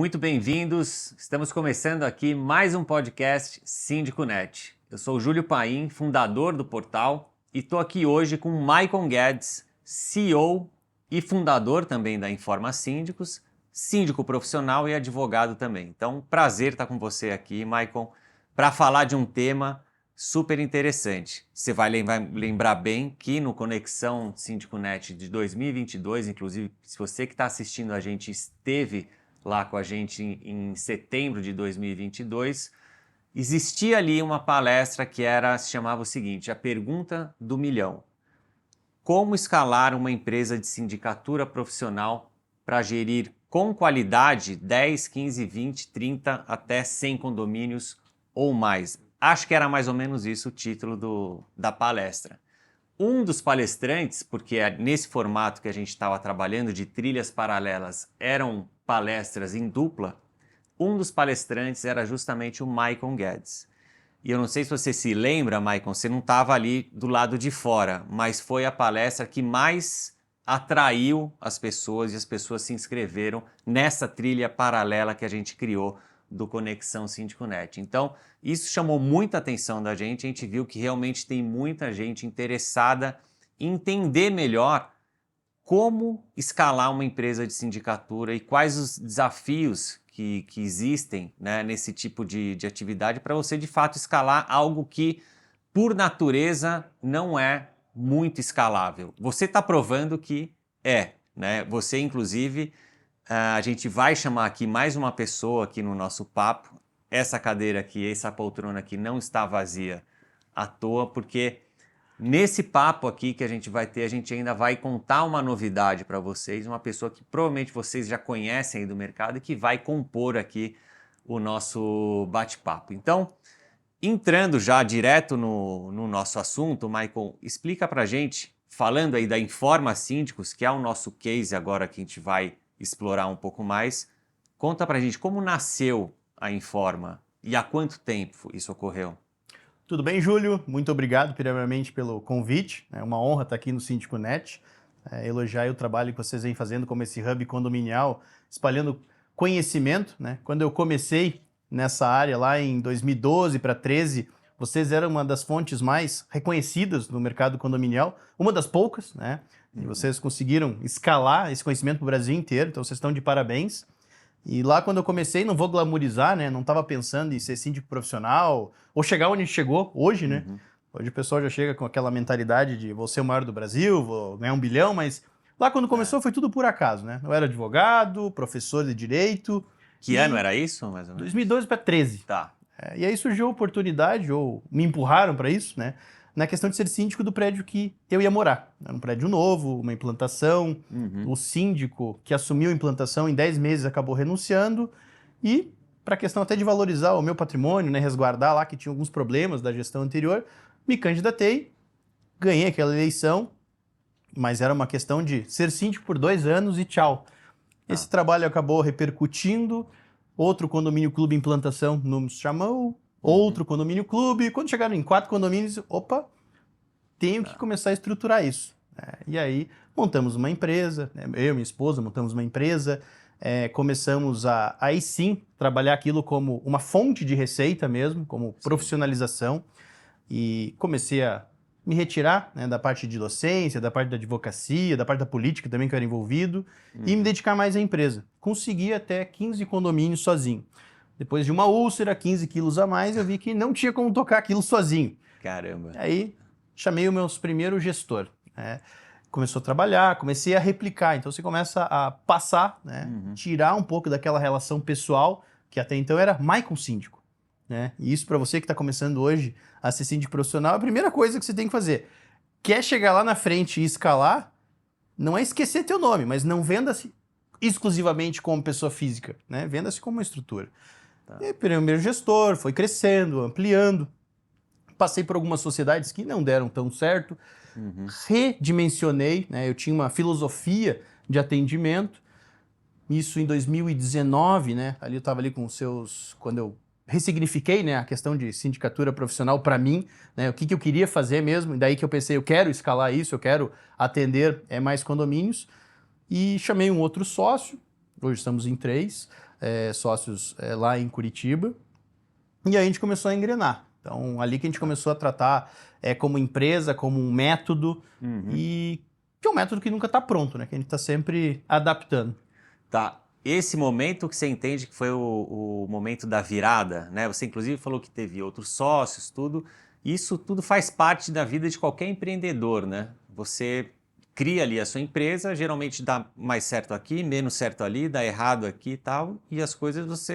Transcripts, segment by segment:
muito bem-vindos. Estamos começando aqui mais um podcast SíndicoNet. Eu sou o Júlio Paim, fundador do portal, e estou aqui hoje com o Maicon Guedes, CEO e fundador também da Informa Síndicos, síndico profissional e advogado também. Então, prazer estar com você aqui, Maicon, para falar de um tema super interessante. Você vai lembrar bem que no Conexão SíndicoNet de 2022, inclusive se você que está assistindo a gente esteve lá com a gente em setembro de 2022, existia ali uma palestra que se chamava o seguinte, a pergunta do milhão. Como escalar uma empresa de sindicatura profissional para gerir com qualidade 10, 15, 20, 30 até 100 condomínios ou mais? Acho que era mais ou menos isso o título da palestra. Um dos palestrantes, porque nesse formato que a gente estava trabalhando de trilhas paralelas, eram palestras em dupla, um dos palestrantes era justamente o Maicon Guedes. E eu não sei se você se lembra, Maicon, você não estava ali do lado de fora, mas foi a palestra que mais atraiu as pessoas e as pessoas se inscreveram nessa trilha paralela que a gente criou do Conexão SíndicoNet. Então, isso chamou muita atenção da gente, a gente viu que realmente tem muita gente interessada em entender melhor como escalar uma empresa de sindicatura e quais os desafios que existem, né, nesse tipo de atividade para você de fato escalar algo que, por natureza, não é muito escalável. Você está provando que né? Você, inclusive, a gente vai chamar aqui mais uma pessoa aqui no nosso papo. Essa cadeira aqui, essa poltrona aqui não está vazia à toa, porque nesse papo aqui que a gente vai ter, a gente ainda vai contar uma novidade para vocês, uma pessoa que provavelmente vocês já conhecem aí do mercado e que vai compor aqui o nosso bate-papo. Então, entrando já direto no nosso assunto, Maicon, explica para a gente, falando aí da Informa Síndicos, que é o nosso case agora que a gente vai explorar um pouco mais, conta pra gente como nasceu a Informa e há quanto tempo isso ocorreu? Tudo bem, Júlio? Muito obrigado, primeiramente, pelo convite. É uma honra estar aqui no SíndicoNet. Elogiar o trabalho que vocês vêm fazendo como esse hub condominial, espalhando conhecimento, né? Quando eu comecei nessa área lá em 2012 para 2013, vocês eram uma das fontes mais reconhecidas no mercado condominial, uma das poucas, né? E vocês conseguiram escalar esse conhecimento para o Brasil inteiro, então vocês estão de parabéns. E lá quando eu comecei, não vou glamorizar, né? Não estava pensando em ser síndico profissional ou chegar onde chegou hoje, né? Hoje o pessoal já chega com aquela mentalidade de vou ser o maior do Brasil, vou ganhar 1 bilhão, mas lá quando começou foi tudo por acaso, né? Eu era advogado, professor de direito. Que ano era isso, mais ou menos? 2012 para 2013. Tá. E aí surgiu a oportunidade, ou me empurraram para isso, né? Na questão de ser síndico do prédio que eu ia morar. Era um prédio novo, uma implantação. O síndico que assumiu a implantação em 10 meses acabou renunciando. E, para a questão até de valorizar o meu patrimônio, né, resguardar lá que tinha alguns problemas da gestão anterior, me candidatei, ganhei aquela eleição, mas era uma questão de ser síndico por 2 anos e tchau. Esse trabalho acabou repercutindo. Outro condomínio clube implantação nos chamou, outro condomínio clube. Quando chegaram em 4 condomínios, opa, tenho que começar a estruturar isso. E aí montamos uma empresa, né? Eu e minha esposa montamos uma empresa, começamos a, aí sim, trabalhar aquilo como uma fonte de receita mesmo, como profissionalização. E comecei a me retirar, né, da parte de docência, da parte da advocacia, da parte da política também que eu era envolvido, e me dedicar mais à empresa. Consegui até 15 condomínios sozinho. Depois de uma úlcera, 15 quilos a mais, eu vi que não tinha como tocar aquilo sozinho. Caramba. Aí chamei o meu primeiro gestor. Começou a trabalhar, comecei a replicar. Então você começa a passar, né, tirar um pouco daquela relação pessoal, que até então era Maicon síndico. E isso para você que está começando hoje a ser síndico profissional, a primeira coisa que você tem que fazer. Quer chegar lá na frente e escalar, não é esquecer teu nome, mas não venda-se exclusivamente como pessoa física, né? Venda-se como uma estrutura. E aí, primeiro gestor, foi crescendo, ampliando. Passei por algumas sociedades que não deram tão certo, redimensionei, né? Eu tinha uma filosofia de atendimento, isso em 2019, né? Ali eu estava ali com quando eu ressignifiquei, né, a questão de sindicatura profissional para mim, né, o que eu queria fazer mesmo, e daí que eu pensei, eu quero escalar isso, eu quero atender mais condomínios, e chamei um outro sócio, hoje estamos em 3, sócios lá em Curitiba, e aí a gente começou a engrenar. Então, ali que a gente começou a tratar como empresa, como um método, e que é um método que nunca está pronto, né? Que a gente está sempre adaptando. Tá. Esse momento que você entende que foi o momento da virada, né? Você inclusive falou que teve outros sócios, tudo. Isso tudo faz parte da vida de qualquer empreendedor, né? Você cria ali a sua empresa, geralmente dá mais certo aqui, menos certo ali, dá errado aqui e tal, e as coisas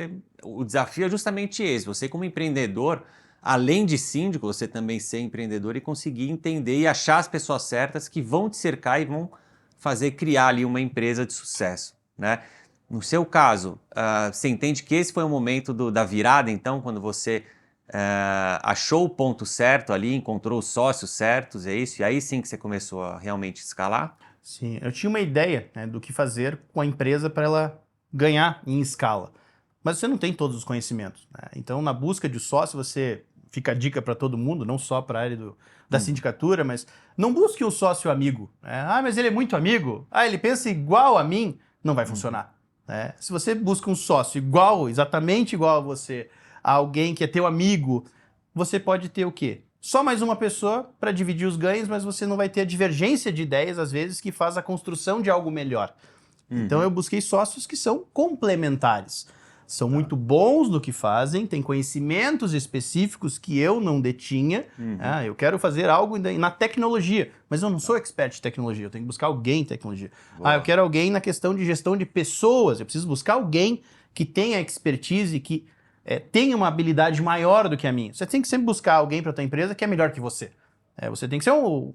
o desafio é justamente esse. Você como empreendedor, além de síndico, você também ser empreendedor e conseguir entender e achar as pessoas certas que vão te cercar e vão fazer criar ali uma empresa de sucesso, né? No seu caso, você entende que esse foi o momento da virada, então, quando você achou o ponto certo ali, encontrou os sócios certos, é isso? E aí sim que você começou a realmente escalar? Sim, eu tinha uma ideia, né, do que fazer com a empresa para ela ganhar em escala. Mas você não tem todos os conhecimentos, né? Então, na busca de sócio, fica a dica para todo mundo, não só para a área da sindicatura, mas não busque um sócio amigo, né? Ah, mas ele é muito amigo. Ah, ele pensa igual a mim. Não vai funcionar, né? Se você busca um sócio exatamente igual a você, alguém que é teu amigo, você pode ter o quê? Só mais uma pessoa para dividir os ganhos, mas você não vai ter a divergência de ideias, às vezes, que faz a construção de algo melhor. Então eu busquei sócios que são complementares. São muito bons no que fazem, têm conhecimentos específicos que eu não detinha. Eu quero fazer algo na tecnologia, mas eu não sou expert em tecnologia, eu tenho que buscar alguém em tecnologia. Eu quero alguém na questão de gestão de pessoas, eu preciso buscar alguém que tenha expertise, que tenha uma habilidade maior do que a minha. Você tem que sempre buscar alguém para a tua empresa que é melhor que você. Você tem que ser um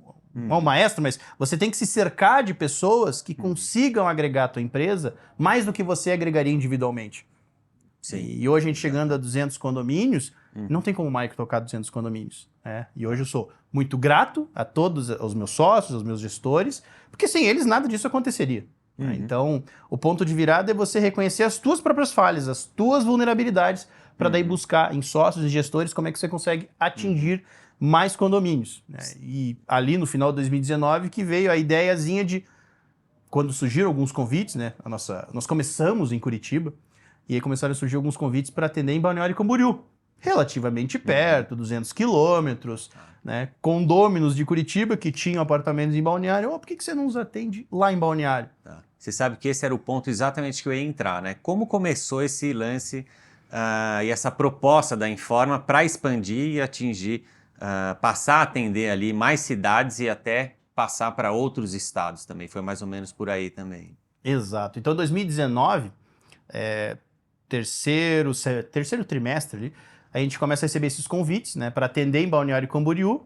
maestro, mas você tem que se cercar de pessoas que consigam agregar a tua empresa mais do que você agregaria individualmente. Sim. E hoje a gente chegando a 200 condomínios, não tem como o Maico tocar 200 condomínios. E hoje eu sou muito grato a todos os meus sócios, aos meus gestores, porque sem eles nada disso aconteceria. Então, o ponto de virada é você reconhecer as tuas próprias falhas, as tuas vulnerabilidades, para daí buscar em sócios e gestores como é que você consegue atingir mais condomínios. E ali no final de 2019 que veio a ideiazinha de, quando surgiram alguns convites, né? Nós começamos em Curitiba, e aí começaram a surgir alguns convites para atender em Balneário Camboriú, relativamente perto, 200 quilômetros, né? Condôminos de Curitiba que tinham apartamentos em Balneário. Por que você não os atende lá em Balneário? Você sabe que esse era o ponto exatamente que eu ia entrar, né? Como começou esse lance e essa proposta da Informa para expandir e atingir, passar a atender ali mais cidades e até passar para outros estados também? Foi mais ou menos por aí também. Exato. Então, 2019... terceiro trimestre ali, a gente começa a receber esses convites, né, para atender em Balneário Camboriú,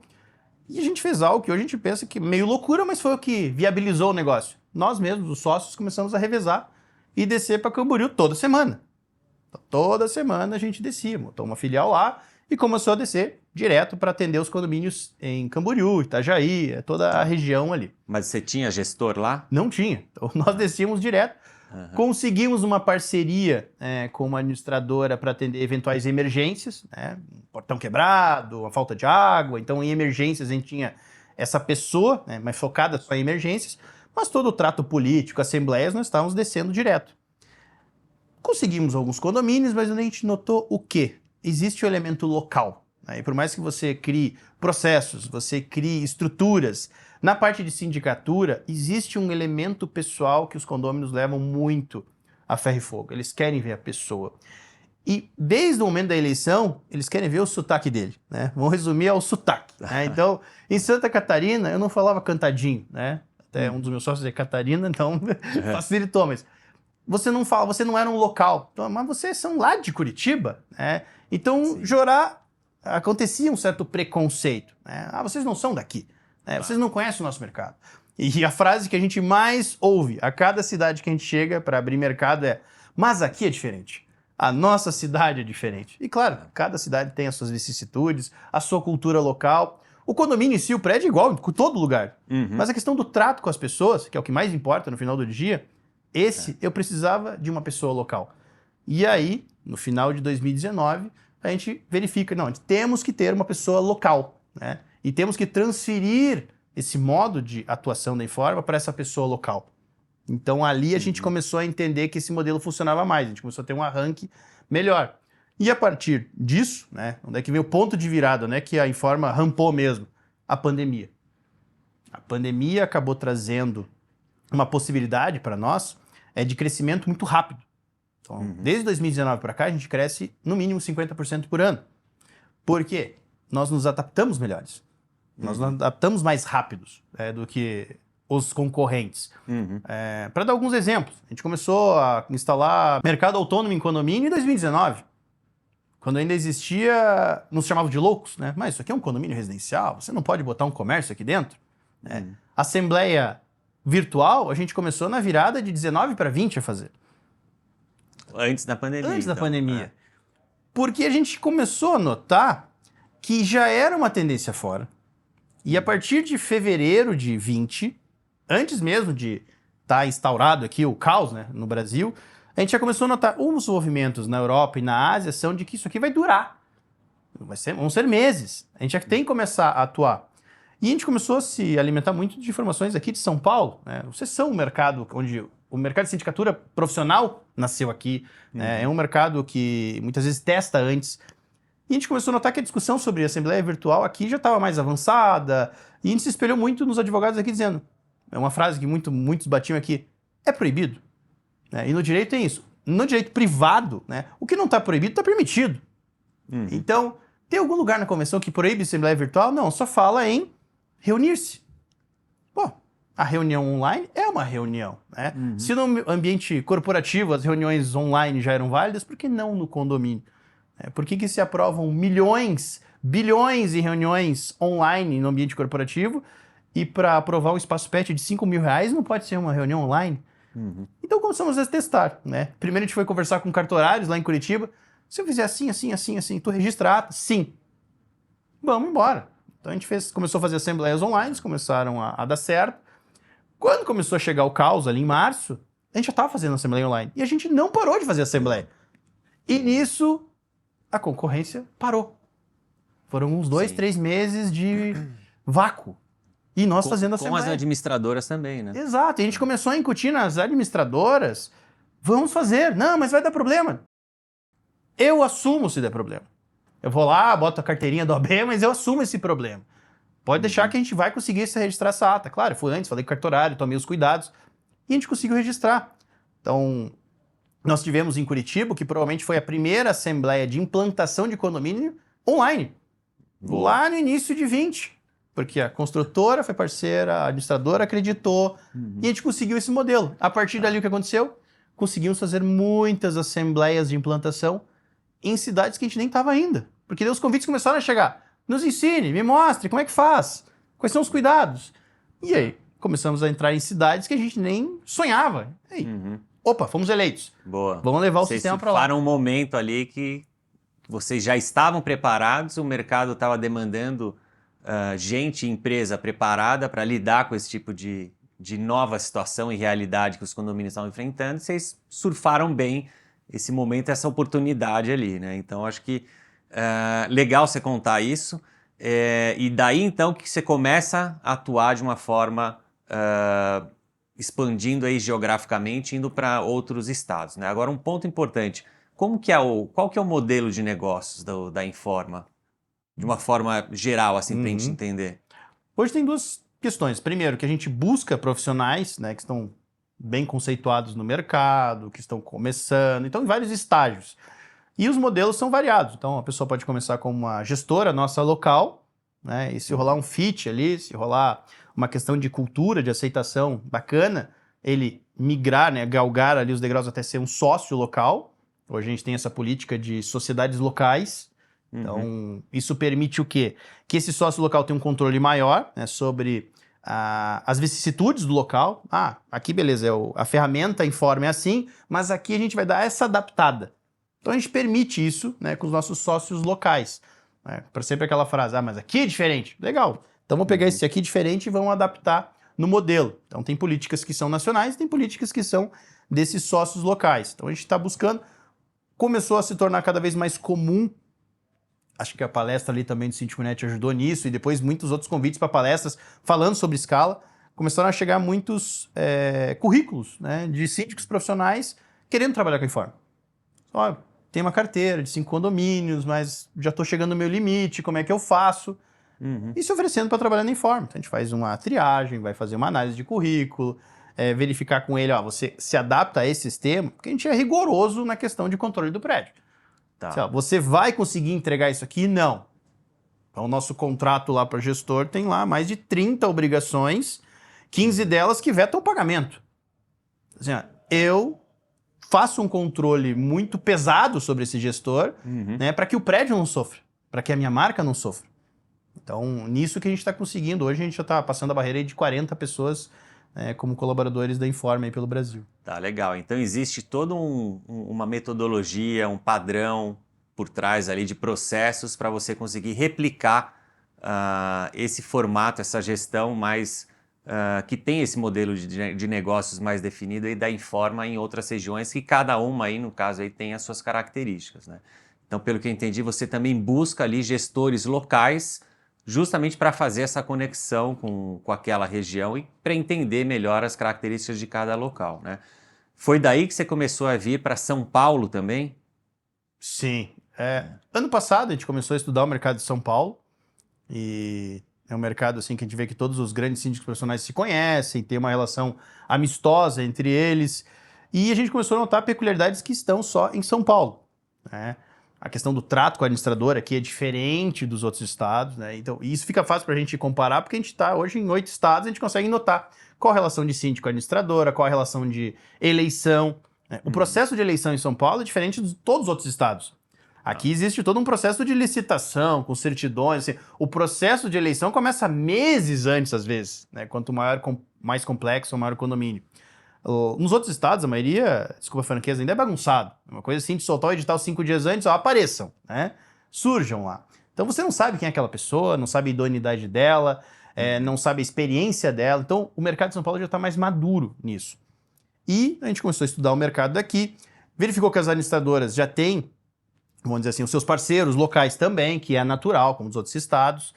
e a gente fez algo que hoje a gente pensa que é meio loucura, mas foi o que viabilizou o negócio. Nós mesmos, os sócios, começamos a revezar e descer para Camboriú toda semana. Então, toda semana a gente descia, montou uma filial lá e começou a descer direto para atender os condomínios em Camboriú, Itajaí, toda a região ali. Mas você tinha gestor lá? Não tinha. Então, nós descíamos direto. Conseguimos uma parceria com uma administradora para atender eventuais emergências, né? Um portão quebrado, uma falta de água. Então, em emergências, a gente tinha essa pessoa, né, mais focada só em emergências, mas todo o trato político, assembleias, nós estávamos descendo direto. Conseguimos alguns condomínios, mas a gente notou o quê? Existe o elemento local. E por mais que você crie processos, você crie estruturas, na parte de sindicatura, existe um elemento pessoal que os condôminos levam muito a ferro e fogo. Eles querem ver a pessoa. E desde o momento da eleição, eles querem ver o sotaque dele, né? Vamos resumir ao sotaque. Né? Então, em Santa Catarina, eu não falava cantadinho, né? Até um dos meus sócios é Catarina, então facilitou, mas você não fala, você não era um local. Então, mas vocês são lá de Curitiba, né? Então, Jorá, acontecia um certo preconceito, né? Vocês não são daqui. Vocês não conhecem o nosso mercado. E a frase que a gente mais ouve a cada cidade que a gente chega para abrir mercado é: mas aqui é diferente. A nossa cidade é diferente. E claro, cada cidade tem as suas vicissitudes, a sua cultura local. O condomínio em si, o prédio é igual em todo lugar. Mas a questão do trato com as pessoas, que é o que mais importa no final do dia, eu precisava de uma pessoa local. E aí, no final de 2019, a gente verifica, não, temos que ter uma pessoa local, né? E temos que transferir esse modo de atuação da Informa para essa pessoa local. Então ali a gente começou a entender que esse modelo funcionava mais, a gente começou a ter um arranque melhor. E a partir disso, né, onde é que veio o ponto de virada, né, que a Informa rampou mesmo? A pandemia. A pandemia acabou trazendo uma possibilidade para nós de crescimento muito rápido. Então, desde 2019 para cá, a gente cresce no mínimo 50% por ano. Por quê? Nós nos adaptamos melhores. Nós nos adaptamos mais rápidos do que os concorrentes. Para dar alguns exemplos, a gente começou a instalar mercado autônomo em condomínio em 2019. Quando ainda existia, nos chamavam de loucos, né? Mas isso aqui é um condomínio residencial, você não pode botar um comércio aqui dentro. Assembleia virtual, a gente começou na virada de 19 para 20 a fazer. Antes da pandemia. Antes da pandemia. Porque a gente começou a notar que já era uma tendência fora. E a partir de fevereiro de 20, antes mesmo de estar instaurado aqui o caos, né, no Brasil, a gente já começou a notar os movimentos na Europa e na Ásia são de que isso aqui vai durar. Vão ser meses. A gente já tem que começar a atuar. E a gente começou a se alimentar muito de informações aqui de São Paulo. Né? Vocês são um mercado onde o mercado de sindicatura profissional nasceu aqui. Né? É um mercado que muitas vezes testa antes. E a gente começou a notar que a discussão sobre a Assembleia Virtual aqui já estava mais avançada. E a gente se espelhou muito nos advogados aqui dizendo, é uma frase que muitos batiam aqui, é proibido. E no direito tem isso. No direito privado, né, o que não está proibido está permitido. Então, tem algum lugar na convenção que proíbe a Assembleia Virtual? Não, só fala em reunir-se. Pô, a reunião online é uma reunião. Né? Se no ambiente corporativo as reuniões online já eram válidas, por que não no condomínio? Por que se aprovam milhões, bilhões em reuniões online no ambiente corporativo e para aprovar um espaço pet de R$5.000 não pode ser uma reunião online? Então começamos a testar. Né? Primeiro a gente foi conversar com cartorários lá em Curitiba. Se eu fizer assim, assim, assim, assim, tu registra a ata? Sim. Vamos embora. Então a gente começou a fazer assembleias online, começaram a dar certo. Quando começou a chegar o caos ali em março, a gente já estava fazendo assembleia online. E a gente não parou de fazer assembleia. E nisso, a concorrência parou. Foram uns 2, 3 meses de vácuo. E nós fazendo assembleia. Com as administradoras também, né? Exato. E a gente começou a incutir nas administradoras, vamos fazer. Não, mas vai dar problema. Eu assumo se der problema. Eu vou lá, boto a carteirinha do AB, mas eu assumo esse problema. Pode deixar que a gente vai conseguir se registrar essa ata. Claro, eu fui antes, falei com o cartorário, tomei os cuidados. E a gente conseguiu registrar. Então, nós tivemos em Curitiba, que provavelmente foi a primeira assembleia de implantação de condomínio online. Lá no início de 20. Porque a construtora foi parceira, a administradora acreditou. E a gente conseguiu esse modelo. A partir dali, o que aconteceu? Conseguimos fazer muitas assembleias de implantação em cidades que a gente nem estava ainda. Porque daí os convites começaram a chegar. Nos ensine, me mostre, como é que faz? Quais são os cuidados? E aí, começamos a entrar em cidades que a gente nem sonhava. E aí, opa, fomos eleitos. Boa. Vamos levar o sistema para lá. Vocês um momento ali que vocês já estavam preparados, o mercado estava demandando gente e empresa preparada para lidar com esse tipo de nova situação e realidade que os condomínios estavam enfrentando. Vocês surfaram bem esse momento, essa oportunidade ali, né? Então, acho que legal você contar isso. E daí, então, que você começa a atuar de uma forma expandindo aí geograficamente, indo para outros estados, né? Agora, um ponto importante. Qual que é o modelo de negócios da Informa? De uma forma geral, assim, para a gente entender. Hoje tem duas questões. Primeiro, que a gente busca profissionais, né, que estão bem conceituados no mercado, que estão começando, então em vários estágios. E os modelos são variados. Então a pessoa pode começar como uma gestora nossa local, né, e se rolar um fit ali, se rolar uma questão de cultura, de aceitação bacana, ele migrar, né, galgar ali os degraus até ser um sócio local. Hoje a gente tem essa política de sociedades locais. Então, isso permite o quê? Que esse sócio local tenha um controle maior, né, sobre as vicissitudes do local. Aqui beleza, a ferramenta Informa é assim, mas aqui a gente vai dar essa adaptada. Então a gente permite isso, né, com os nossos sócios locais. Né, para sempre aquela frase, mas aqui é diferente. Legal, então vamos pegar esse aqui diferente e vamos adaptar no modelo. Então tem políticas que são nacionais, tem políticas que são desses sócios locais. Então a gente está buscando, começou a se tornar cada vez mais comum. Acho que a palestra ali também do Síndico Net ajudou nisso, e depois muitos outros convites para palestras falando sobre escala. começaram a chegar muitos currículos, né, de síndicos profissionais querendo trabalhar com a Informa. Ó, tem uma carteira de 5 condomínios, mas já estou chegando no meu limite, como é que eu faço? E se oferecendo para trabalhar na Informa. Então, a gente faz uma triagem, vai fazer uma análise de currículo, verificar com ele, ó, você se adapta a esse sistema, porque a gente é rigoroso na questão de controle do prédio. Tá. Assim, ó, você vai conseguir entregar isso aqui? Não. Então, o nosso contrato lá para gestor tem lá mais de 30 obrigações, 15 delas que vetam o pagamento. Assim, ó, eu faço um controle muito pesado sobre esse gestor, né, para que o prédio não sofra, para que a minha marca não sofra. Então, nisso que a gente está conseguindo. Hoje a gente já está passando a barreira aí de 40 pessoas como colaboradores da Informa aí pelo Brasil. Tá, legal. Então existe toda uma metodologia, um padrão por trás ali de processos para você conseguir replicar esse formato, essa gestão mais que tem esse modelo de negócios mais definido e da Informa em outras regiões, que cada uma aí, no caso, aí tem as suas características, né? Então, pelo que eu entendi, você também busca ali gestores locais justamente para fazer essa conexão com aquela região e para entender melhor as características de cada local, né? Foi daí que você começou a vir para São Paulo também? Sim. Ano passado a gente começou a estudar o mercado de São Paulo e é um mercado assim que a gente vê que todos os grandes síndicos profissionais se conhecem, tem uma relação amistosa entre eles e a gente começou a notar peculiaridades que estão só em São Paulo, né? A questão do trato com a administradora aqui é diferente dos outros estados, né? Então, isso fica fácil para a gente comparar, porque a gente está hoje em 8 estados, a gente consegue notar qual a relação de síndico com a administradora, qual a relação de eleição, né? O processo de eleição em São Paulo é diferente de todos os outros estados. Aqui existe todo um processo de licitação, com certidões. Assim, o processo de eleição começa meses antes, às vezes, né? Quanto mais complexo, maior o condomínio. Nos outros estados, a maioria, desculpa a franqueza, ainda é bagunçado. É uma coisa assim de soltar o edital 5 dias antes, ó, apareçam, né? Surjam lá. Então você não sabe quem é aquela pessoa, não sabe a idoneidade dela, não sabe a experiência dela. Então o mercado de São Paulo já está mais maduro nisso. E a gente começou a estudar o mercado daqui, verificou que as administradoras já têm, vamos dizer assim, os seus parceiros locais também, que é natural, como nos outros estados.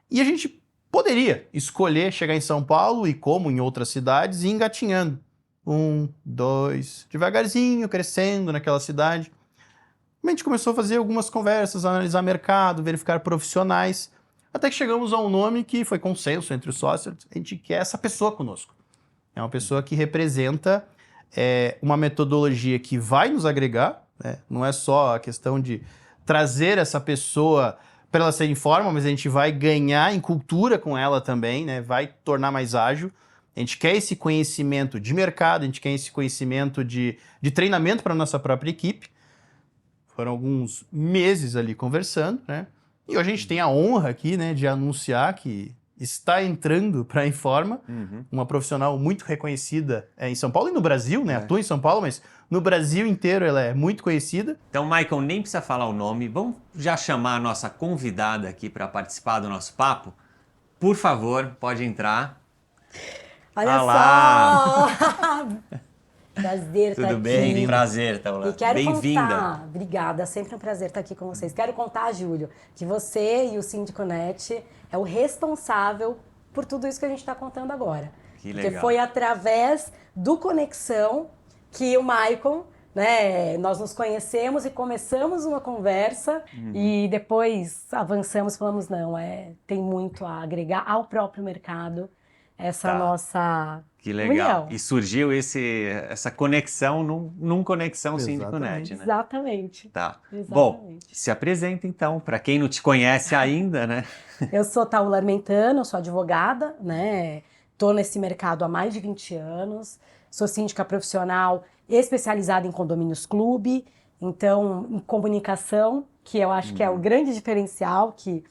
E a gente poderia escolher chegar em São Paulo e, como em outras cidades, ir engatinhando. 1, 2, devagarzinho, crescendo naquela cidade. A gente começou a fazer algumas conversas, analisar mercado, verificar profissionais, até que chegamos a um nome que foi consenso entre os sócios, a gente quer essa pessoa conosco. É uma pessoa que representa uma metodologia que vai nos agregar, né? Não é só a questão de trazer essa pessoa para ela ser Informa, mas a gente vai ganhar em cultura com ela também, né? Vai tornar mais ágil. A gente quer esse conhecimento de mercado, a gente quer esse conhecimento de treinamento para a nossa própria equipe. Foram alguns meses ali conversando, né? E hoje a gente tem a honra aqui, né, de anunciar que está entrando para a Informa, uma profissional muito reconhecida em São Paulo e no Brasil, né? Atua em São Paulo, mas no Brasil inteiro ela é muito conhecida. Então, Michael, nem precisa falar o nome. Vamos já chamar a nossa convidada aqui para participar do nosso papo? Por favor, pode entrar. Olha Olá. só! Prazer estar aqui. Tudo bem? Prazer, Taula. E quero Bem-vinda. contar, obrigada, sempre um prazer estar aqui com vocês. Quero contar, Júlio, que você e o Síndico Net é o responsável por tudo isso que a gente está contando agora. Que Porque legal. foi através do Conexão que o Maicon, né, nós nos conhecemos e começamos uma conversa e depois avançamos, falamos, não, tem muito a agregar ao próprio mercado essa nossa Que legal. união. E surgiu essa conexão num Conexão Síndico Net, né? Exatamente. Tá. Exatamente. Bom, se apresenta então, para quem não te conhece ainda, né? Eu sou Taula Armentano, sou advogada, né? Tô nesse mercado há mais de 20 anos. Sou síndica profissional especializada em condomínios clube, então em comunicação, que eu acho que é o grande diferencial que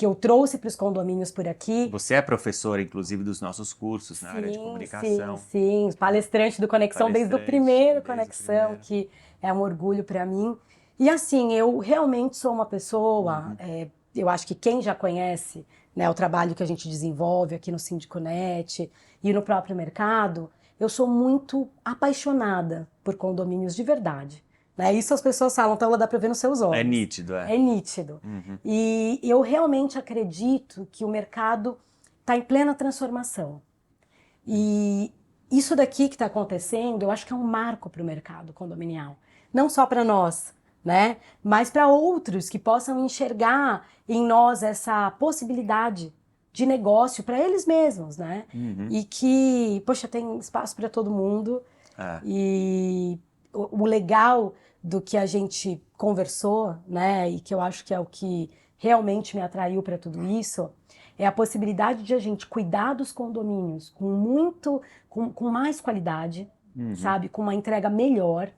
eu trouxe para os condomínios por aqui. Você é professora, inclusive, dos nossos cursos na área de comunicação. Sim, palestrante do Conexão desde o primeiro Conexão, que é um orgulho para mim. E assim, eu realmente sou uma pessoa, eu acho que quem já conhece, né, o trabalho que a gente desenvolve aqui no Síndico Net e no próprio mercado, eu sou muito apaixonada por condomínios de verdade. Né? Isso as pessoas falam, então dá para ver nos seus olhos. É nítido, é. É nítido. E eu realmente acredito que o mercado está em plena transformação. E isso daqui que está acontecendo, eu acho que é um marco para o mercado condominial. Não só para nós, né? Mas para outros que possam enxergar em nós essa possibilidade de negócio para eles mesmos, né? E que, poxa, tem espaço para todo mundo. E o legal do que a gente conversou, né? E que eu acho que é o que realmente me atraiu para tudo isso, é a possibilidade de a gente cuidar dos condomínios com mais qualidade, sabe? Com uma entrega melhor,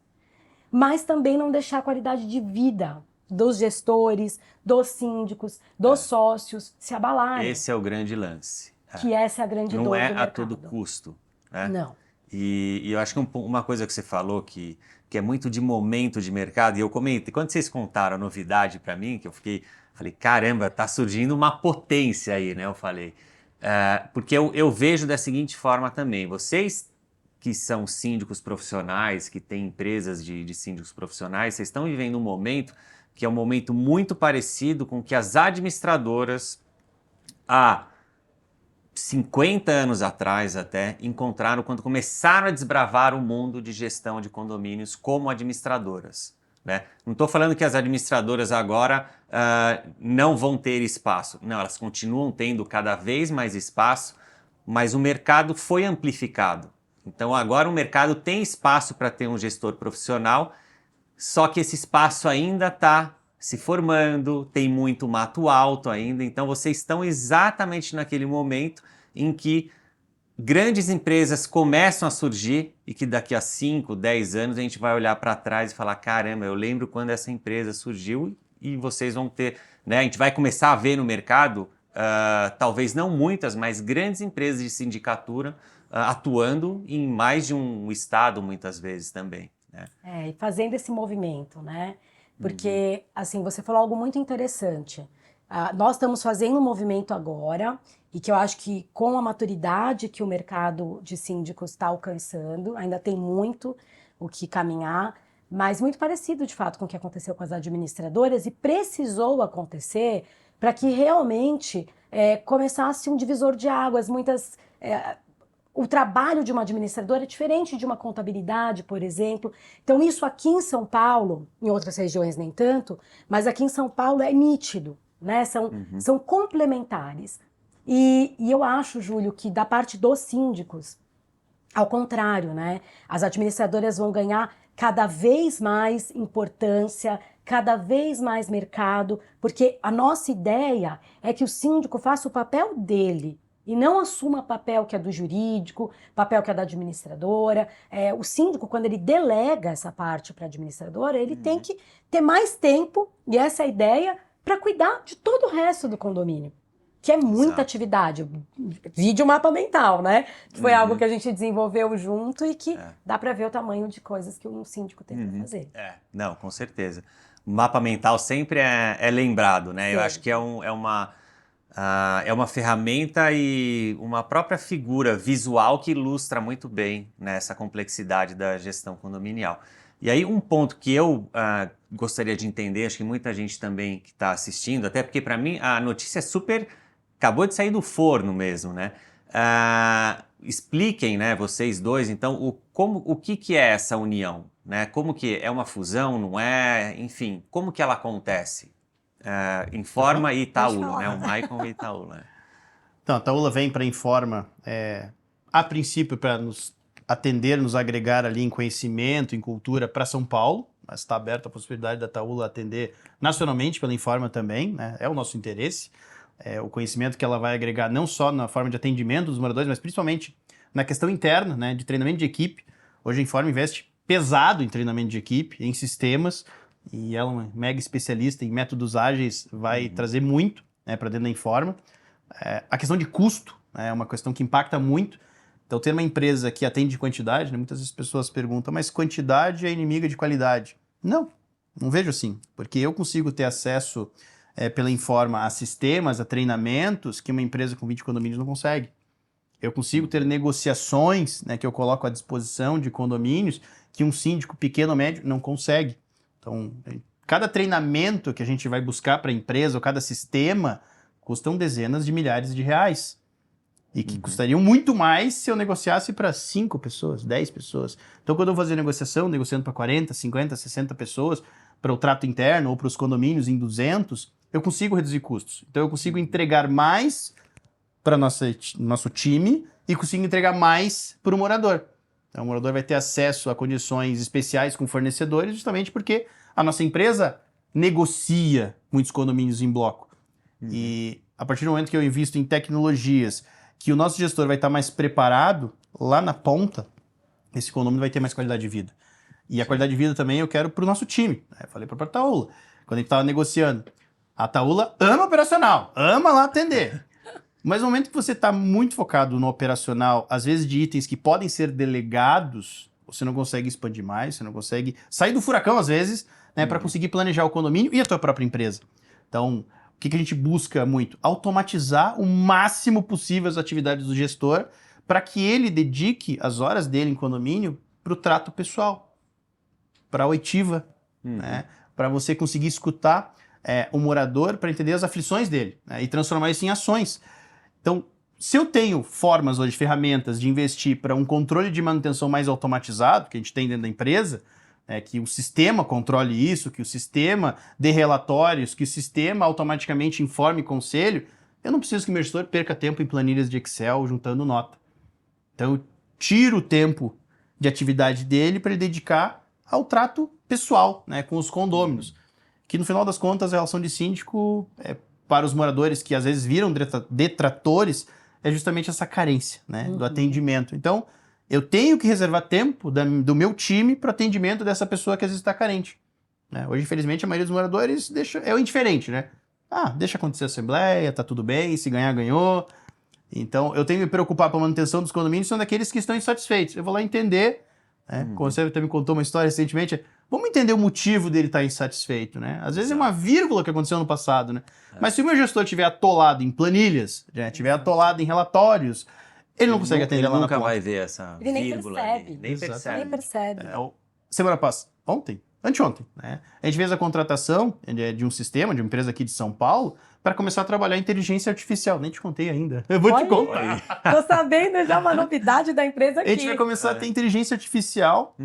mas também não deixar a qualidade de vida dos gestores, dos síndicos, dos sócios se abalarem. Esse é o grande lance. Que essa é a grande dor do mercado. Não é a todo custo, né? Não. E eu acho que uma coisa que você falou que é muito de momento de mercado, e eu comentei, quando vocês contaram a novidade para mim, que falei, caramba, tá surgindo uma potência aí, né? Eu falei, porque eu vejo da seguinte forma também, vocês que são síndicos profissionais, que têm empresas de síndicos profissionais, vocês estão vivendo um momento que é um momento muito parecido com o que as administradoras há 50 anos atrás até encontraram quando começaram a desbravar o mundo de gestão de condomínios como administradoras, né? Não estou falando que as administradoras agora não vão ter espaço. Não, elas continuam tendo cada vez mais espaço, mas o mercado foi amplificado. Então agora o mercado tem espaço para ter um gestor profissional, só que esse espaço ainda está se formando, tem muito mato alto ainda, então vocês estão exatamente naquele momento em que grandes empresas começam a surgir e que daqui a 5, 10 anos a gente vai olhar para trás e falar, caramba, eu lembro quando essa empresa surgiu e vocês vão ter, né, a gente vai começar a ver no mercado, talvez não muitas, mas grandes empresas de sindicatura atuando em mais de um estado muitas vezes também, né? E fazendo esse movimento, né? Porque, assim, você falou algo muito interessante. Nós estamos fazendo um movimento agora e que eu acho que com a maturidade que o mercado de síndicos está alcançando, ainda tem muito o que caminhar, mas muito parecido, de fato, com o que aconteceu com as administradoras e precisou acontecer para que realmente começasse um divisor de águas. O trabalho de uma administradora é diferente de uma contabilidade, por exemplo. Então, isso aqui em São Paulo, em outras regiões nem tanto, mas aqui em São Paulo é nítido, né? São complementares. E eu acho, Júlio, que da parte dos síndicos, ao contrário, né? As administradoras vão ganhar cada vez mais importância, cada vez mais mercado, porque a nossa ideia é que o síndico faça o papel dele, e não assuma papel que é do jurídico, papel que é da administradora. O síndico, quando ele delega essa parte para a administradora, ele tem que ter mais tempo, e essa é a ideia, para cuidar de todo o resto do condomínio, que é muita atividade. Vídeo mapa mental, né? Que foi algo que a gente desenvolveu junto e que dá para ver o tamanho de coisas que um síndico tem para fazer. Não, com certeza. O mapa mental sempre é lembrado, né? Sim. Eu acho que é uma ferramenta e uma própria figura visual que ilustra muito bem, né, essa complexidade da gestão condominial. E aí um ponto que eu gostaria de entender, acho que muita gente também que está assistindo, até porque para mim a notícia é super... acabou de sair do forno mesmo, né? Expliquem, né, vocês dois, então, o que é essa união, né? Como que é uma fusão, não é? Enfim, como que ela acontece? Informa e Itaúla, né? O Maicon e Itaúla. Então, a Itaúla vem para a Informa, a princípio, para nos atender, nos agregar ali em conhecimento, em cultura para São Paulo, mas está aberta a possibilidade da Itaúla atender nacionalmente pela Informa também, né? É o nosso interesse. O conhecimento que ela vai agregar não só na forma de atendimento dos moradores, mas principalmente na questão interna, né, de treinamento de equipe. Hoje a Informa investe pesado em treinamento de equipe, em sistemas, e ela é uma mega especialista em métodos ágeis, vai trazer muito, né, para dentro da Informa. A questão de custo, né, é uma questão que impacta muito. Então, ter uma empresa que atende de quantidade, né, muitas vezes as pessoas perguntam, mas quantidade é inimiga de qualidade? Não vejo assim, porque eu consigo ter acesso pela Informa a sistemas, a treinamentos que uma empresa com 20 condomínios não consegue. Eu consigo ter negociações, né, que eu coloco à disposição de condomínios que um síndico pequeno ou médio não consegue. Então, cada treinamento que a gente vai buscar para a empresa ou cada sistema custam dezenas de milhares de reais. E que custariam muito mais se eu negociasse para 5 pessoas, 10 pessoas. Então, quando eu vou fazer negociação, negociando para 40, 50, 60 pessoas, para o trato interno ou para os condomínios em 200, eu consigo reduzir custos. Então, eu consigo entregar mais para nosso time e consigo entregar mais para o morador. Então, o morador vai ter acesso a condições especiais com fornecedores, justamente porque a nossa empresa negocia muitos condomínios em bloco. E a partir do momento que eu invisto em tecnologias que o nosso gestor vai estar mais preparado, lá na ponta, esse condomínio vai ter mais qualidade de vida. E a qualidade de vida também eu quero para o nosso time. Eu falei para a Taula, quando a gente estava negociando. A Taula ama operacional, ama lá atender. Mas no momento que você está muito focado no operacional, às vezes de itens que podem ser delegados, você não consegue expandir mais, você não consegue sair do furacão às vezes, né, para conseguir planejar o condomínio e a tua própria empresa. Então, o que a gente busca muito? Automatizar o máximo possível as atividades do gestor para que ele dedique as horas dele em condomínio para o trato pessoal, para a oitiva, né? Para você conseguir escutar o morador para entender as aflições dele, né? E transformar isso em ações. Então, se eu tenho formas hoje, ferramentas de investir para um controle de manutenção mais automatizado, que a gente tem dentro da empresa, que o sistema controle isso, que o sistema dê relatórios, que o sistema automaticamente informe conselho, eu não preciso que o meu gestor perca tempo em planilhas de Excel juntando nota. Então eu tiro o tempo de atividade dele para ele dedicar ao trato pessoal, né, com os condôminos. Que no final das contas a relação de síndico, para os moradores que às vezes viram detratores, é justamente essa carência, né, do atendimento. Então, eu tenho que reservar tempo do meu time para o atendimento dessa pessoa que às vezes está carente. Né? Hoje, infelizmente, a maioria dos moradores é o indiferente, né? Deixa acontecer a assembleia, tá tudo bem, se ganhar, ganhou. Então, eu tenho que me preocupar com a manutenção dos condomínios, são daqueles que estão insatisfeitos. Eu vou lá entender, né? Como você até me contou uma história recentemente, vamos entender o motivo dele estar insatisfeito, né? Às vezes é uma vírgula que aconteceu no passado, né? Mas se o meu gestor estiver atolado em planilhas, estiver atolado em relatórios, ele não consegue atender lá na ponta. Ele nunca vai ver essa vírgula. Nem percebe. Semana passada, anteontem, né? A gente fez a contratação de um sistema, de uma empresa aqui de São Paulo, para começar a trabalhar inteligência artificial. Nem te contei ainda. Eu vou te contar. Tô sabendo já uma novidade da empresa aqui. A gente vai começar a ter inteligência artificial.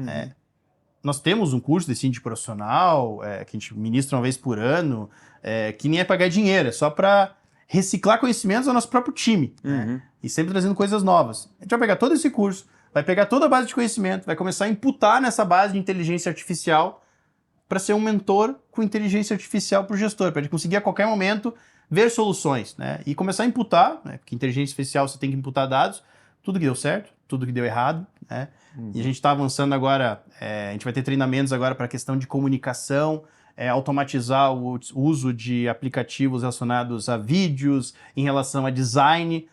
Nós temos um curso de síndico profissional, que a gente ministra uma vez por ano, que nem é pagar dinheiro, é só para reciclar conhecimentos ao nosso próprio time. Né? E sempre trazendo coisas novas. A gente vai pegar todo esse curso, vai pegar toda a base de conhecimento, vai começar a imputar nessa base de inteligência artificial para ser um mentor com inteligência artificial para o gestor, para ele conseguir a qualquer momento ver soluções, né? E começar a imputar, né? Porque inteligência artificial você tem que imputar dados, tudo que deu certo, tudo que deu errado, né? E a gente está avançando agora, a gente vai ter treinamentos agora para a questão de comunicação, automatizar o uso de aplicativos relacionados a vídeos, em relação a design,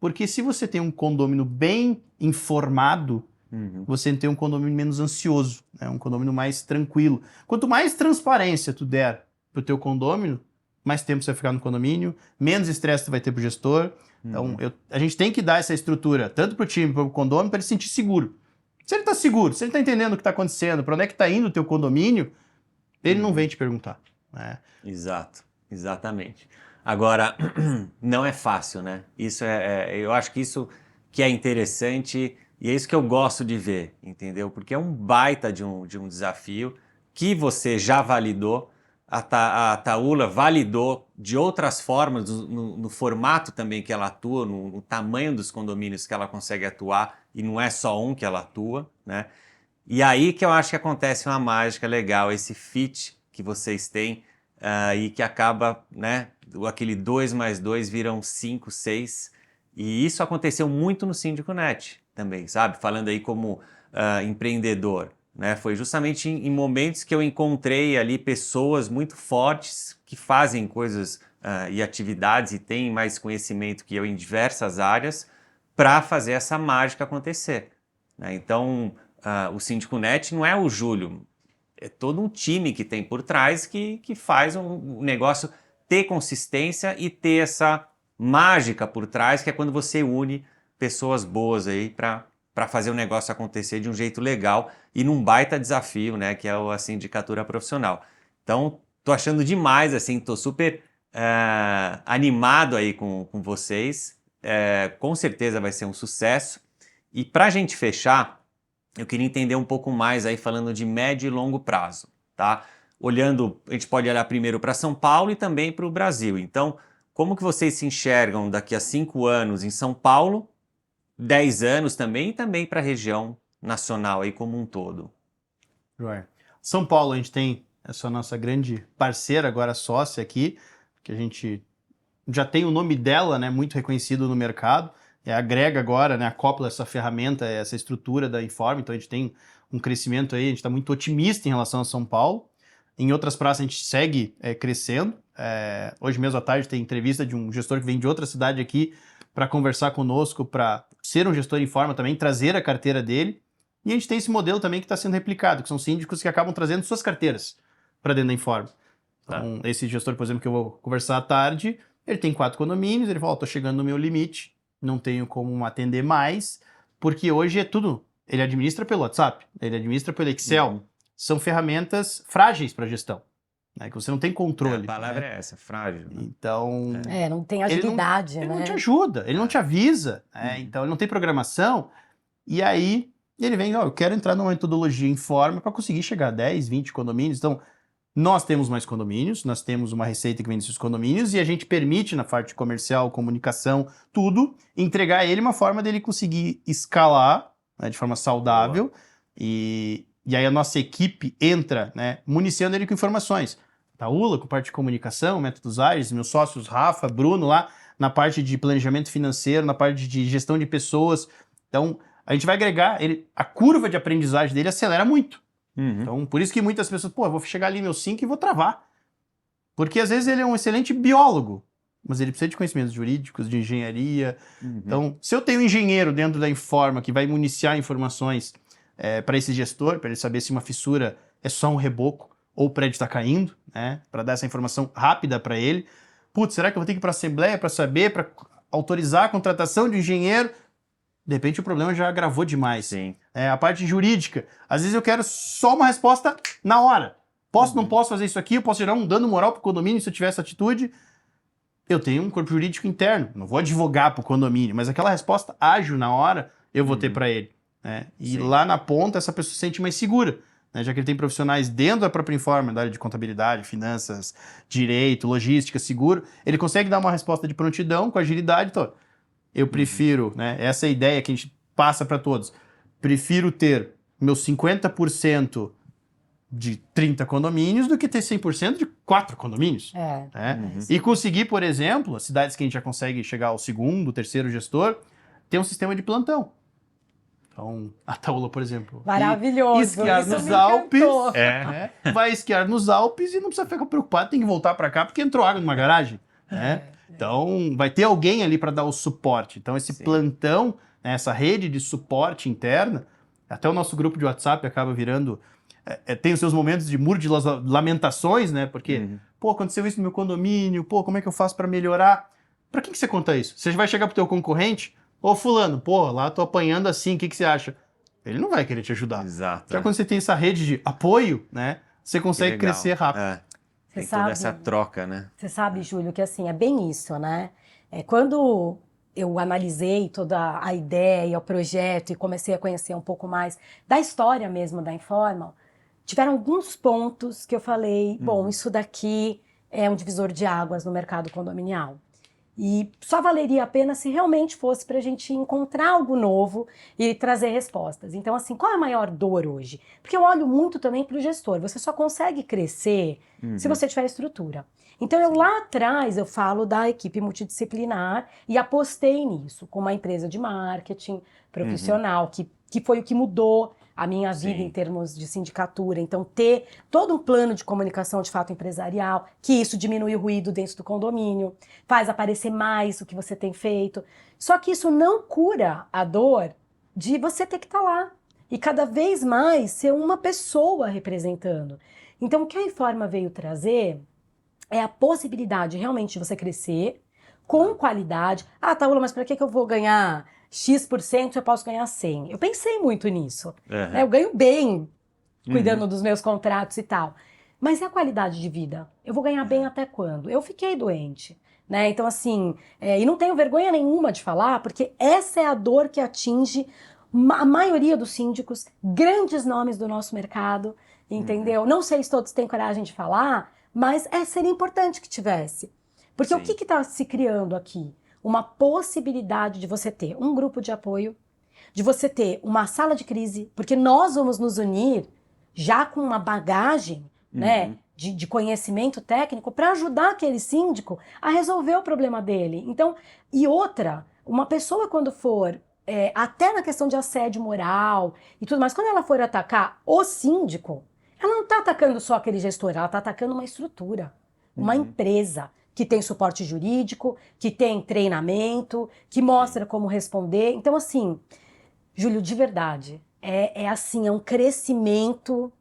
porque se você tem um condomínio bem informado, você tem um condomínio menos ansioso, né? Um condomínio mais tranquilo. Quanto mais transparência tu der pro teu condomínio, mais tempo você vai ficar no condomínio, menos estresse tu vai ter pro gestor. Então, a gente tem que dar essa estrutura, tanto pro time, pro condomínio, para ele se sentir seguro. Se ele tá seguro, se ele tá entendendo o que tá acontecendo, para onde é que tá indo o teu condomínio, ele não vem te perguntar. Né? Exato, exatamente. Agora, não é fácil, né? Isso eu acho que isso que é interessante e é isso que eu gosto de ver, entendeu? Porque é um baita de um desafio que você já validou, a Taula validou de outras formas, no formato também que ela atua, no tamanho dos condomínios que ela consegue atuar, e não é só um que ela atua, né? E aí que eu acho que acontece uma mágica legal, esse fit que vocês têm, e que acaba, né, aquele 2 mais 2 viram 5, 6, e isso aconteceu muito no Síndico Net também, sabe? Falando aí como empreendedor, né? Foi justamente em momentos que eu encontrei ali pessoas muito fortes que fazem coisas e atividades e têm mais conhecimento que eu em diversas áreas para fazer essa mágica acontecer, né? Então, o Síndico Net não é o Júlio, é todo um time que tem por trás que faz um negócio ter consistência e ter essa mágica por trás, que é quando você une pessoas boas aí para fazer o negócio acontecer de um jeito legal e num baita desafio, né, que é a sindicatura profissional. Então, tô achando demais, assim, tô super animado aí com vocês. com certeza vai ser um sucesso. E para a gente fechar, eu queria entender um pouco mais aí falando de médio e longo prazo, tá? Olhando, a gente pode olhar primeiro para São Paulo e também para o Brasil. Então, como que vocês se enxergam daqui a 5 anos em São Paulo, 10 anos também e também para a região nacional aí como um todo? Joia. São Paulo, a gente tem essa nossa grande parceira, agora sócia aqui, que a gente já tem o nome dela, né, muito reconhecido no mercado, agrega agora, né, acopla essa ferramenta, essa estrutura da Informa, então a gente tem um crescimento aí, a gente está muito otimista em relação a São Paulo. Em outras praças a gente segue crescendo. Hoje mesmo à tarde tem entrevista de um gestor que vem de outra cidade aqui para conversar conosco, para ser um gestor Informa também, trazer a carteira dele. E a gente tem esse modelo também que está sendo replicado, que são síndicos que acabam trazendo suas carteiras para dentro da Informa. Então, esse gestor, por exemplo, que eu vou conversar à tarde, ele tem 4 condomínios, ele fala, estou chegando no meu limite, não tenho como atender mais, porque hoje é tudo, ele administra pelo WhatsApp, ele administra pelo Excel, são ferramentas frágeis para gestão, né, que você não tem controle. A palavra é essa, frágil. Né? Então... não tem agilidade, ele não te ajuda, ele não te avisa, então ele não tem programação, e aí ele vem, eu quero entrar numa metodologia Informa para conseguir chegar a 10, 20 condomínios, então nós temos mais condomínios, nós temos uma receita que vem desses condomínios e a gente permite na parte comercial, comunicação, tudo, entregar a ele uma forma dele conseguir escalar, né, de forma saudável e aí a nossa equipe entra, né, municiando ele com informações. Taula, com parte de comunicação, métodos ágeis, meus sócios Rafa, Bruno lá na parte de planejamento financeiro, na parte de gestão de pessoas. Então a gente vai agregar, a curva de aprendizagem dele acelera muito. Então, por isso que muitas pessoas, eu vou chegar ali meus 5 e vou travar. Porque às vezes ele é um excelente biólogo, mas ele precisa de conhecimentos jurídicos, de engenharia. Então, se eu tenho um engenheiro dentro da Informa que vai municiar informações para esse gestor, para ele saber se uma fissura é só um reboco ou o prédio está caindo, né, para dar essa informação rápida para ele. Será que eu vou ter que ir para a Assembleia para saber, para autorizar a contratação de um engenheiro? De repente o problema já agravou demais. Sim. A parte jurídica. Às vezes eu quero só uma resposta na hora. Não posso fazer isso aqui? Eu posso gerar um dano moral para o condomínio se eu tiver essa atitude? Eu tenho um corpo jurídico interno. Não vou advogar para o condomínio, mas aquela resposta ágil na hora eu vou ter para ele. Né? E lá na ponta essa pessoa se sente mais segura. Né? Já que ele tem profissionais dentro da própria Informa, da área de contabilidade, finanças, direito, logística, seguro. Ele consegue dar uma resposta de prontidão, com agilidade. Então, eu prefiro, né, essa é a ideia que a gente passa para todos, prefiro ter meus 50% de 30 condomínios do que ter 100% de 4 condomínios. E conseguir, por exemplo, as cidades que a gente já consegue chegar ao segundo, terceiro gestor, ter um sistema de plantão. Então, a Taula, por exemplo, maravilhoso. Esquiar nos Alpes, vai esquiar nos Alpes e não precisa ficar preocupado, tem que voltar para cá porque entrou água numa garagem, né? Então, vai ter alguém ali para dar o suporte. Então, esse plantão, né, essa rede de suporte interna, até o nosso grupo de WhatsApp acaba virando... tem os seus momentos de muro de lamentações, né? Porque, aconteceu isso no meu condomínio, como é que eu faço para melhorar? Para quem que você conta isso? Você vai chegar pro teu concorrente, fulano, lá tô apanhando assim, o que você acha? Ele não vai querer te ajudar. Exato. Já quando você tem essa rede de apoio, né? Você consegue crescer rápido. Tem toda essa troca, né? Você sabe, Júlio, que assim, é bem isso, né? Quando eu analisei toda a ideia, o projeto e comecei a conhecer um pouco mais da história mesmo da Informa, tiveram alguns pontos que eu falei, bom, isso daqui é um divisor de águas no mercado condominial. E só valeria a pena se realmente fosse para a gente encontrar algo novo e trazer respostas. Então, assim, qual é a maior dor hoje? Porque eu olho muito também para o gestor. Você só consegue crescer se você tiver estrutura. Então, eu lá atrás, eu falo da equipe multidisciplinar e apostei nisso, com uma empresa de marketing profissional, que foi o que mudou a minha vida em termos de sindicatura. Então, ter todo um plano de comunicação de fato empresarial, que isso diminui o ruído dentro do condomínio, faz aparecer mais o que você tem feito. Só que isso não cura a dor de você ter que estar lá e cada vez mais ser uma pessoa representando. Então, o que a Informa veio trazer é a possibilidade realmente de você crescer com qualidade. Taula, mas para que eu vou ganhar X% eu posso ganhar 100%? Eu pensei muito nisso. Né? Eu ganho bem cuidando dos meus contratos e tal. Mas é a qualidade de vida. Eu vou ganhar bem até quando? Eu fiquei doente. né? Então, assim, e não tenho vergonha nenhuma de falar, porque essa é a dor que atinge a maioria dos síndicos, grandes nomes do nosso mercado, entendeu? Não sei se todos têm coragem de falar, mas seria importante que tivesse. Porque o que está se criando aqui? Uma possibilidade de você ter um grupo de apoio, de você ter uma sala de crise, porque nós vamos nos unir já com uma bagagem, né, de conhecimento técnico para ajudar aquele síndico a resolver o problema dele. Então, e outra, uma pessoa quando for, até na questão de assédio moral e tudo mais, quando ela for atacar o síndico, ela não está atacando só aquele gestor, ela está atacando uma estrutura, uma empresa que tem suporte jurídico, que tem treinamento, que mostra como responder. Então, assim, Júlio, de verdade, assim, é um crescimento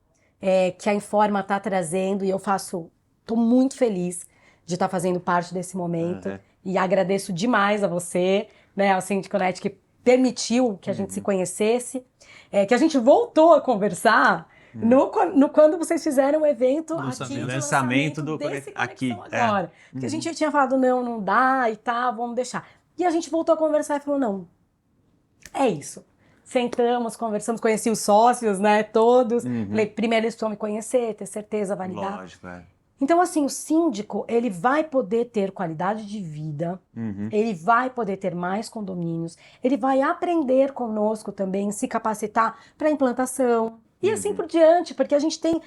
que a Informa está trazendo e eu estou muito feliz de estar fazendo parte desse momento e agradeço demais a você, né, ao Síndico Net, que permitiu que a gente se conhecesse, que a gente voltou a conversar quando vocês fizeram o evento aqui, o lançamento desse aqui agora. Porque a gente já tinha falado, não dá e tá, vamos deixar. E a gente voltou a conversar e falou, não, é isso. Sentamos, conversamos, conheci os sócios, né, todos. Falei, primeiro eles precisam me conhecer, ter certeza, validar. Lógico, Então, assim, o síndico, ele vai poder ter qualidade de vida, ele vai poder ter mais condomínios, ele vai aprender conosco também, se capacitar para implantação, e assim por diante, porque a gente tem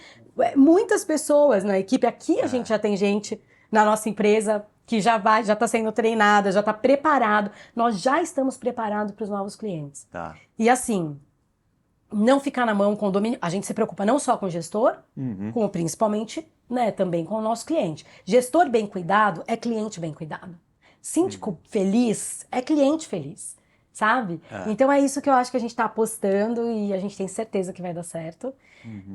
muitas pessoas na equipe. Aqui a gente já tem gente na nossa empresa que já está sendo treinada, já está preparado. Nós já estamos preparados para os novos clientes. Tá. E assim, não ficar na mão com o condomínio. A gente se preocupa não só com o gestor, como principalmente, né, também com o nosso cliente. Gestor bem cuidado é cliente bem cuidado. Síndico feliz é cliente feliz. Sabe? Então é isso que eu acho que a gente está apostando e a gente tem certeza que vai dar certo.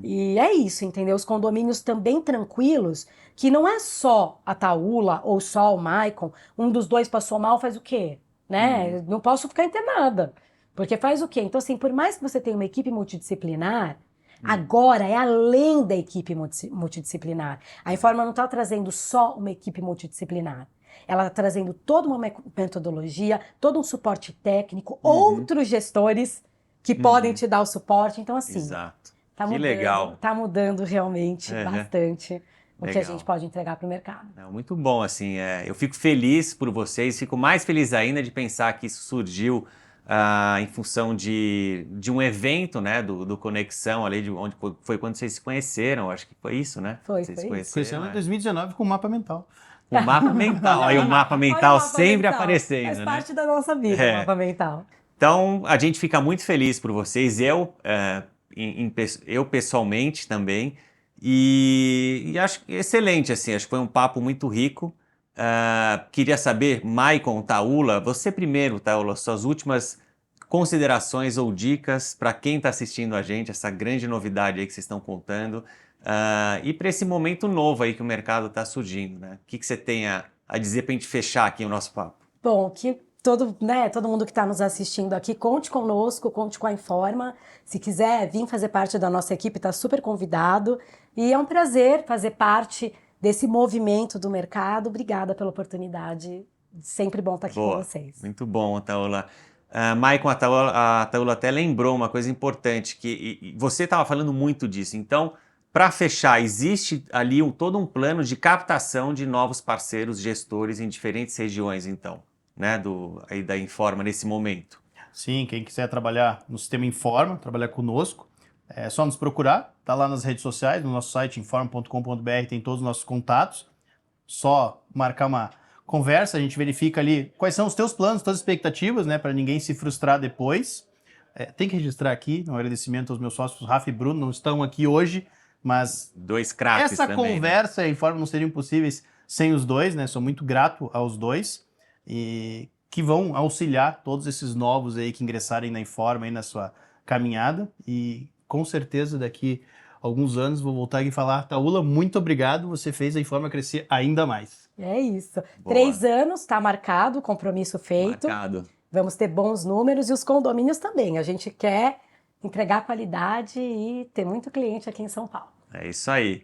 E é isso, entendeu? Os condomínios também tranquilos, que não é só a Taula ou só o Maicon, um dos dois passou mal, faz o quê? Né? Não posso ficar internada, porque faz o quê? Então, assim, por mais que você tenha uma equipe multidisciplinar, agora é além da equipe multidisciplinar. A Informa não está trazendo só uma equipe multidisciplinar. Ela está trazendo toda uma metodologia, todo um suporte técnico, outros gestores que podem te dar o suporte. Então, assim, exato. Tá que mudando, legal. Tá mudando realmente bastante o que a gente pode entregar para o mercado. Muito bom, assim, eu fico feliz por vocês, fico mais feliz ainda de pensar que isso surgiu em função de um evento, né, do Conexão, ali, onde foi quando vocês se conheceram, acho que foi isso, né? Foi vocês se Conhecemos em 2019 com o Mapa Mental. O mapa mental, aí o mapa mental sempre aparecendo, Faz né? parte da nossa vida, o mapa mental. Então, a gente fica muito feliz por vocês, eu pessoalmente também, e acho excelente, assim, acho que foi um papo muito rico. Queria saber, Maicon, Taula, você primeiro, Taula, suas últimas considerações ou dicas para quem está assistindo a gente, essa grande novidade aí que vocês estão contando, e para esse momento novo aí que o mercado está surgindo, né? O que você tem a dizer para a gente fechar aqui o nosso papo? Bom, que todo mundo que está nos assistindo aqui, conte conosco, conte com a Informa. Se quiser vir fazer parte da nossa equipe, está super convidado. E é um prazer fazer parte desse movimento do mercado. Obrigada pela oportunidade. Sempre bom estar aqui com vocês. Muito bom, Taula. Maicon, a Taula até lembrou uma coisa importante, que você estava falando muito disso. Então, para fechar, existe ali todo um plano de captação de novos parceiros, gestores em diferentes regiões, então, né, aí da Informa nesse momento. Sim, quem quiser trabalhar no sistema Informa, trabalhar conosco, é só nos procurar, tá lá nas redes sociais, no nosso site informa.com.br, tem todos os nossos contatos. Só marcar uma conversa, a gente verifica ali quais são os teus planos, tuas expectativas, né, para ninguém se frustrar depois. Tem que registrar aqui, um agradecimento aos meus sócios, Rafa e Bruno, não estão aqui hoje, mas dois craques essa também, conversa e Informa não seriam possíveis sem os dois, né? Sou muito grato aos dois e que vão auxiliar todos esses novos aí que ingressarem na Informa aí na sua caminhada e com certeza daqui a alguns anos vou voltar aqui e falar, Taula, muito obrigado, você fez a Informa crescer ainda mais. É isso. Boa. 3 anos, está marcado, compromisso feito. Marcado. Vamos ter bons números e os condomínios também. A gente quer entregar qualidade e ter muito cliente aqui em São Paulo. É isso aí.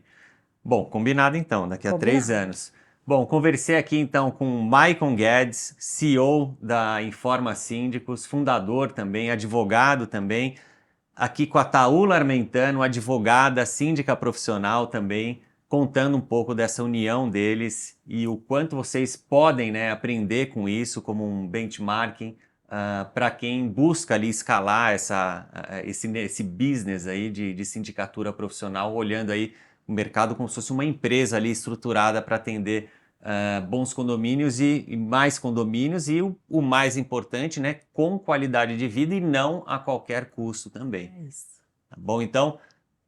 Bom, combinado então, daqui a 3 anos. Bom, conversei aqui então com o Maicon Guedes, CEO da Informa Síndicos, fundador também, advogado também, aqui com a Taula Armentano, advogada, síndica profissional também, contando um pouco dessa união deles e o quanto vocês podem, né, aprender com isso como um benchmarking para quem busca ali escalar esse business aí de sindicatura profissional, olhando aí o mercado como se fosse uma empresa ali estruturada para atender bons condomínios e mais condomínios e o mais importante, né, com qualidade de vida e não a qualquer custo também. É isso. Tá bom? Então,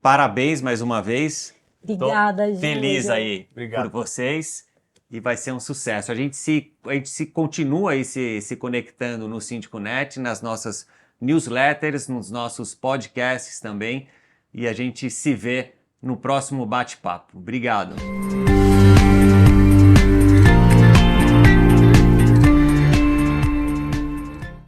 parabéns mais uma vez. Obrigada, Júlio. Feliz aí Obrigado. por vocês e vai ser um sucesso. A gente se continua aí se conectando no Síndico.net, nas nossas newsletters, nos nossos podcasts também e a gente se vê no próximo bate-papo. Obrigado.